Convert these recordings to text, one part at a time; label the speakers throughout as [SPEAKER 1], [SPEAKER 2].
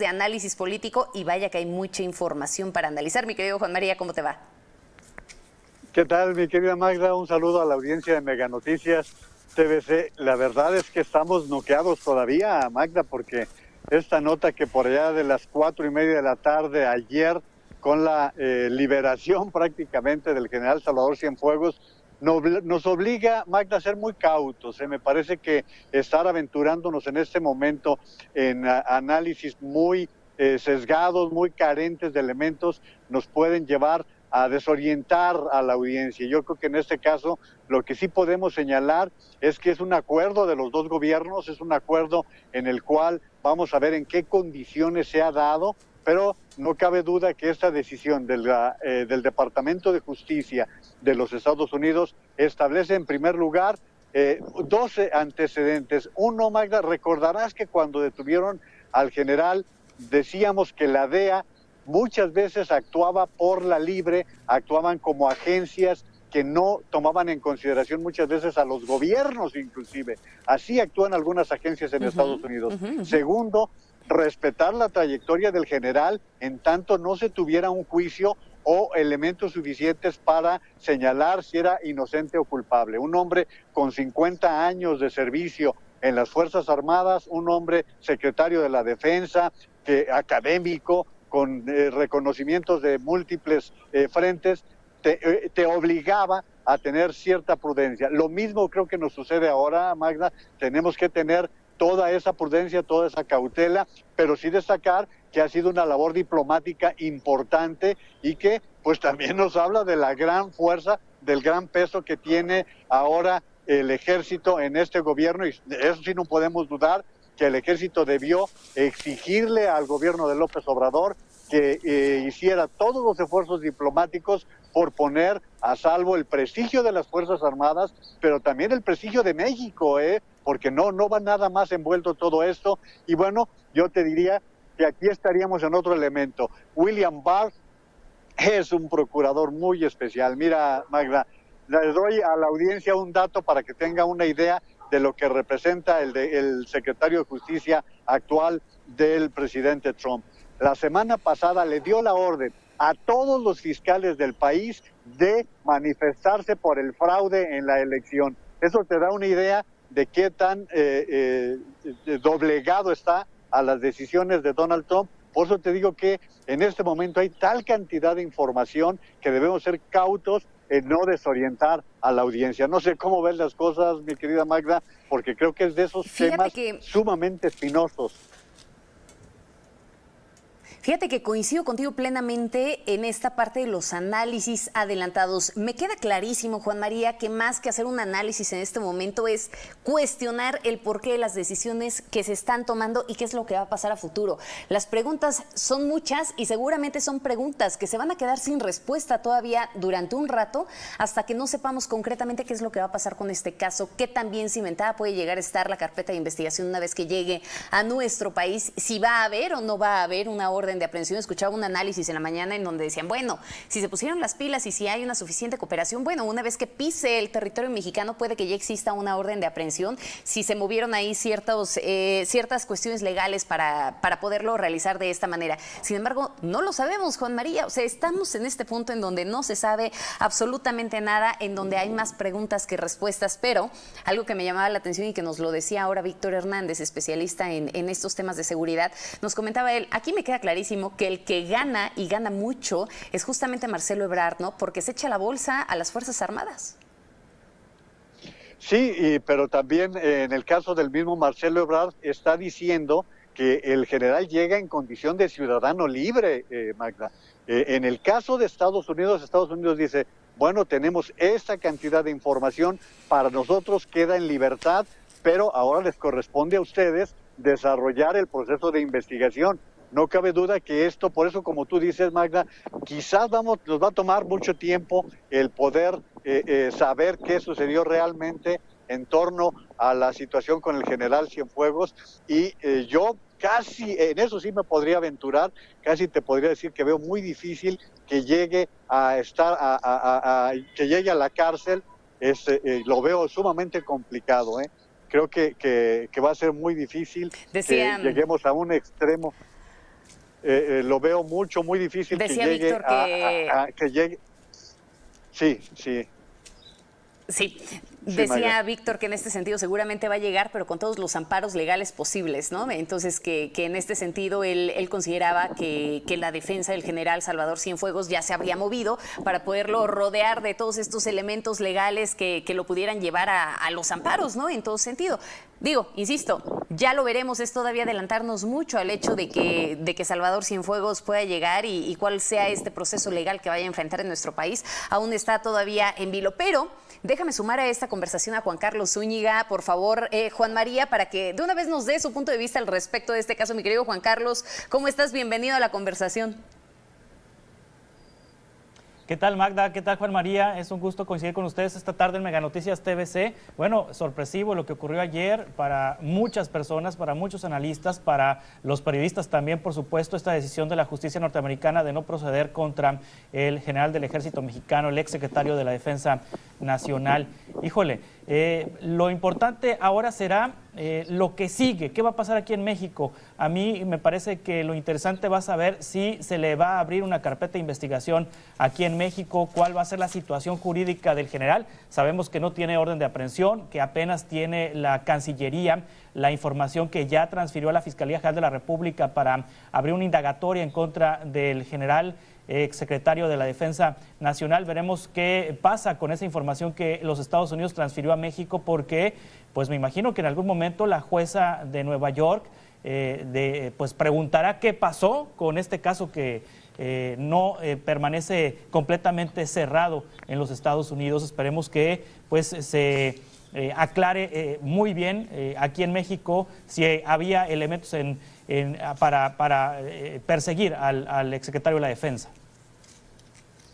[SPEAKER 1] de análisis político y vaya que hay mucha información para analizar. Mi querido Juan María, ¿cómo te va?
[SPEAKER 2] ¿Qué tal, mi querida Magda? Un saludo a la audiencia de Mega Noticias TVC. La verdad es que estamos noqueados todavía, Magda, porque esta nota que por allá de las 4:30 de la tarde ayer, con la liberación prácticamente del general Salvador Cienfuegos, nos obliga, Magda, a ser muy cautos. Me parece que estar aventurándonos en este momento en análisis muy sesgados, muy carentes de elementos, nos pueden llevar a desorientar a la audiencia. Yo creo que en este caso lo que sí podemos señalar es que es un acuerdo de los dos gobiernos, es un acuerdo en el cual vamos a ver en qué condiciones se ha dado, pero no cabe duda que esta decisión del Departamento de Justicia de los Estados Unidos establece en primer lugar 12 antecedentes. Uno, Magda, recordarás que cuando detuvieron al general decíamos que la DEA muchas veces actuaba por la libre, actuaban como agencias que no tomaban en consideración muchas veces a los gobiernos inclusive. Así actúan algunas agencias en Estados Unidos. Segundo, respetar la trayectoria del general en tanto no se tuviera un juicio o elementos suficientes para señalar si era inocente o culpable. Un hombre con 50 años de servicio en las Fuerzas Armadas, un hombre secretario de la Defensa, académico, con reconocimientos de múltiples frentes, te obligaba a tener cierta prudencia. Lo mismo creo que nos sucede ahora, Magda. Tenemos que tener toda esa prudencia, toda esa cautela, pero sí destacar que ha sido una labor diplomática importante y que pues también nos habla de la gran fuerza, del gran peso que tiene ahora el ejército en este gobierno, y eso sí no podemos dudar, que el ejército debió exigirle al gobierno de López Obrador que hiciera todos los esfuerzos diplomáticos por poner a salvo el prestigio de las Fuerzas Armadas, pero también el prestigio de México, porque no va nada más envuelto todo esto. Y bueno, yo te diría que aquí estaríamos en otro elemento. William Barr es un procurador muy especial. Mira, Magda, le doy a la audiencia un dato para que tenga una idea de lo que representa el secretario de Justicia actual del presidente Trump. La semana pasada le dio la orden a todos los fiscales del país de manifestarse por el fraude en la elección. Eso te da una idea de qué tan doblegado está a las decisiones de Donald Trump. Por eso te digo que en este momento hay tal cantidad de información que debemos ser cautos en no desorientar a la audiencia. No sé cómo ven las cosas, mi querida Magda, porque creo que es de esos temas sumamente espinosos.
[SPEAKER 1] Fíjate que coincido contigo plenamente en esta parte de los análisis adelantados. Me queda clarísimo, Juan María, que más que hacer un análisis en este momento es cuestionar el porqué de las decisiones que se están tomando y qué es lo que va a pasar a futuro. Las preguntas son muchas y seguramente son preguntas que se van a quedar sin respuesta todavía durante un rato hasta que no sepamos concretamente qué es lo que va a pasar con este caso, qué tan bien cimentada puede llegar a estar la carpeta de investigación una vez que llegue a nuestro país, si va a haber o no va a haber una orden de aprehensión. Escuchaba un análisis en la mañana en donde decían, bueno, si se pusieron las pilas y si hay una suficiente cooperación, bueno, una vez que pise el territorio mexicano puede que ya exista una orden de aprehensión, si se movieron ahí ciertas cuestiones legales para poderlo realizar de esta manera. Sin embargo, no lo sabemos, Juan María. O sea, estamos en este punto en donde no se sabe absolutamente nada, en donde hay más preguntas que respuestas, pero algo que me llamaba la atención y que nos lo decía ahora Víctor Hernández, especialista en estos temas de seguridad, nos comentaba él, aquí me queda clarísimo que el que gana y gana mucho es justamente Marcelo Ebrard, ¿no? Porque se echa la bolsa a las Fuerzas Armadas.
[SPEAKER 2] Sí, pero también en el caso del mismo Marcelo Ebrard está diciendo que el general llega en condición de ciudadano libre, Magda. En el caso de Estados Unidos dice, bueno, tenemos esta cantidad de información, para nosotros queda en libertad, pero ahora les corresponde a ustedes desarrollar el proceso de investigación. No cabe duda que esto, por eso como tú dices, Magda, quizás nos va a tomar mucho tiempo el poder saber qué sucedió realmente en torno a la situación con el general Cienfuegos, y yo casi, en eso sí me podría aventurar, casi te podría decir que veo muy difícil que llegue a estar, que llegue a la cárcel. Lo veo sumamente complicado, Creo que va a ser muy difícil que lleguemos a un extremo. lo veo muy difícil
[SPEAKER 1] Decía
[SPEAKER 2] que llegue
[SPEAKER 1] Víctor que...
[SPEAKER 2] que llegue. Sí, sí.
[SPEAKER 1] Sí,
[SPEAKER 2] Sí,
[SPEAKER 1] decía
[SPEAKER 2] Mayra.
[SPEAKER 1] Víctor que en este sentido seguramente va a llegar, pero con todos los amparos legales posibles, ¿no? Entonces, que en este sentido él consideraba que la defensa del general Salvador Cienfuegos ya se habría movido para poderlo rodear de todos estos elementos legales que lo pudieran llevar a los amparos, ¿no? En todo sentido. Digo, insisto, ya lo veremos, es todavía adelantarnos mucho al hecho de que Salvador Cienfuegos pueda llegar y cuál sea este proceso legal que vaya a enfrentar en nuestro país. Aún está todavía en vilo, pero déjame sumar a esta conversación a Juan Carlos Zúñiga, por favor, Juan María, para que de una vez nos dé su punto de vista al respecto de este caso. Mi querido Juan Carlos, ¿cómo estás? Bienvenido a la conversación.
[SPEAKER 3] ¿Qué tal, Magda? ¿Qué tal, Juan María? Es un gusto coincidir con ustedes esta tarde en Meganoticias TVC. Bueno, sorpresivo lo que ocurrió ayer para muchas personas, para muchos analistas, para los periodistas también, por supuesto, esta decisión de la justicia norteamericana de no proceder contra el general del Ejército Mexicano, el exsecretario de la Defensa Nacional. Híjole, lo importante ahora será lo que sigue. ¿Qué va a pasar aquí en México? A mí me parece que lo interesante va a saber si se le va a abrir una carpeta de investigación aquí en México, cuál va a ser la situación jurídica del general. Sabemos que no tiene orden de aprehensión, que apenas tiene la Cancillería la información que ya transfirió a la Fiscalía General de la República para abrir una indagatoria en contra del general exsecretario de la Defensa Nacional. Veremos qué pasa con esa información que los Estados Unidos transfirió a México, porque pues me imagino que en algún momento la jueza de Nueva York pues preguntará qué pasó con este caso que no permanece completamente cerrado en los Estados Unidos. Esperemos que pues se aclare muy bien aquí en México si había elementos para perseguir al exsecretario de la Defensa.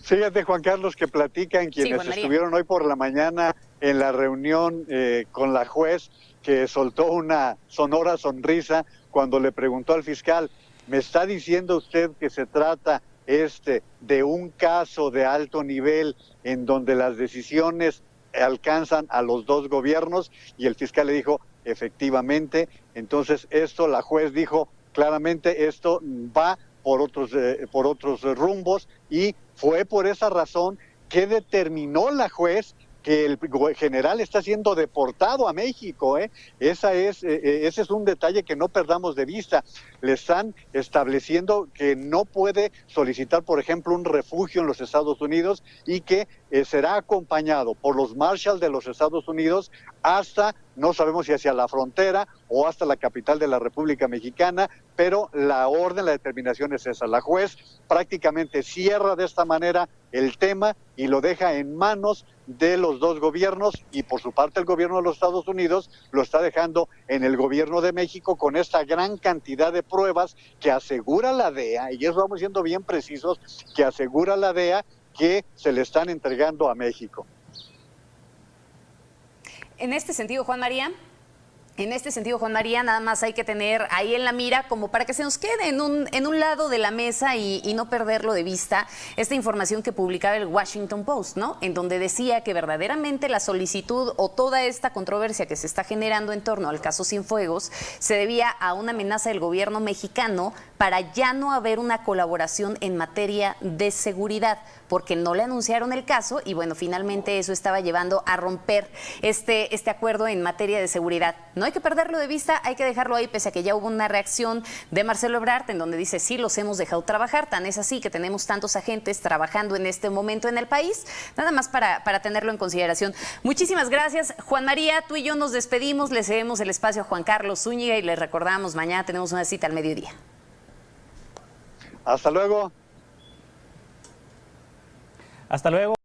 [SPEAKER 2] Fíjate, Juan Carlos, que platican quienes estuvieron hoy por la mañana en la reunión con la juez, que soltó una sonora sonrisa cuando le preguntó al fiscal: ¿me está diciendo usted que se trata de un caso de alto nivel en donde las decisiones alcanzan a los dos gobiernos? Y el fiscal le dijo: efectivamente. Entonces la juez dijo claramente, esto va por otros rumbos, y fue por esa razón que determinó la juez que el general está siendo deportado a México. Ese es un detalle que no perdamos de vista. Le están estableciendo que no puede solicitar, por ejemplo, un refugio en los Estados Unidos, y que será acompañado por los Marshals de los Estados Unidos hasta, no sabemos si hacia la frontera o hasta la capital de la República Mexicana, pero la orden, la determinación es esa. La juez prácticamente cierra de esta manera el tema y lo deja en manos de los dos gobiernos, y por su parte el gobierno de los Estados Unidos lo está dejando en el gobierno de México con esta gran cantidad de pruebas que asegura la DEA, y eso vamos siendo bien precisos, que asegura la DEA que se le están entregando a México.
[SPEAKER 1] En este sentido, Juan María, nada más hay que tener ahí en la mira, como para que se nos quede en un lado de la mesa y no perderlo de vista, esta información que publicaba el Washington Post, ¿no? En donde decía que verdaderamente la solicitud o toda esta controversia que se está generando en torno al caso Cienfuegos se debía a una amenaza del gobierno mexicano para ya no haber una colaboración en materia de seguridad, porque no le anunciaron el caso y bueno, finalmente eso estaba llevando a romper este acuerdo en materia de seguridad. No hay que perderlo de vista, hay que dejarlo ahí, pese a que ya hubo una reacción de Marcelo Ebrard en donde dice: sí, los hemos dejado trabajar, tan es así que tenemos tantos agentes trabajando en este momento en el país, nada más para tenerlo en consideración. Muchísimas gracias, Juan María. Tú y yo nos despedimos, le cedemos el espacio a Juan Carlos Zúñiga y les recordamos, mañana tenemos una cita al mediodía.
[SPEAKER 2] Hasta luego.
[SPEAKER 3] Hasta luego.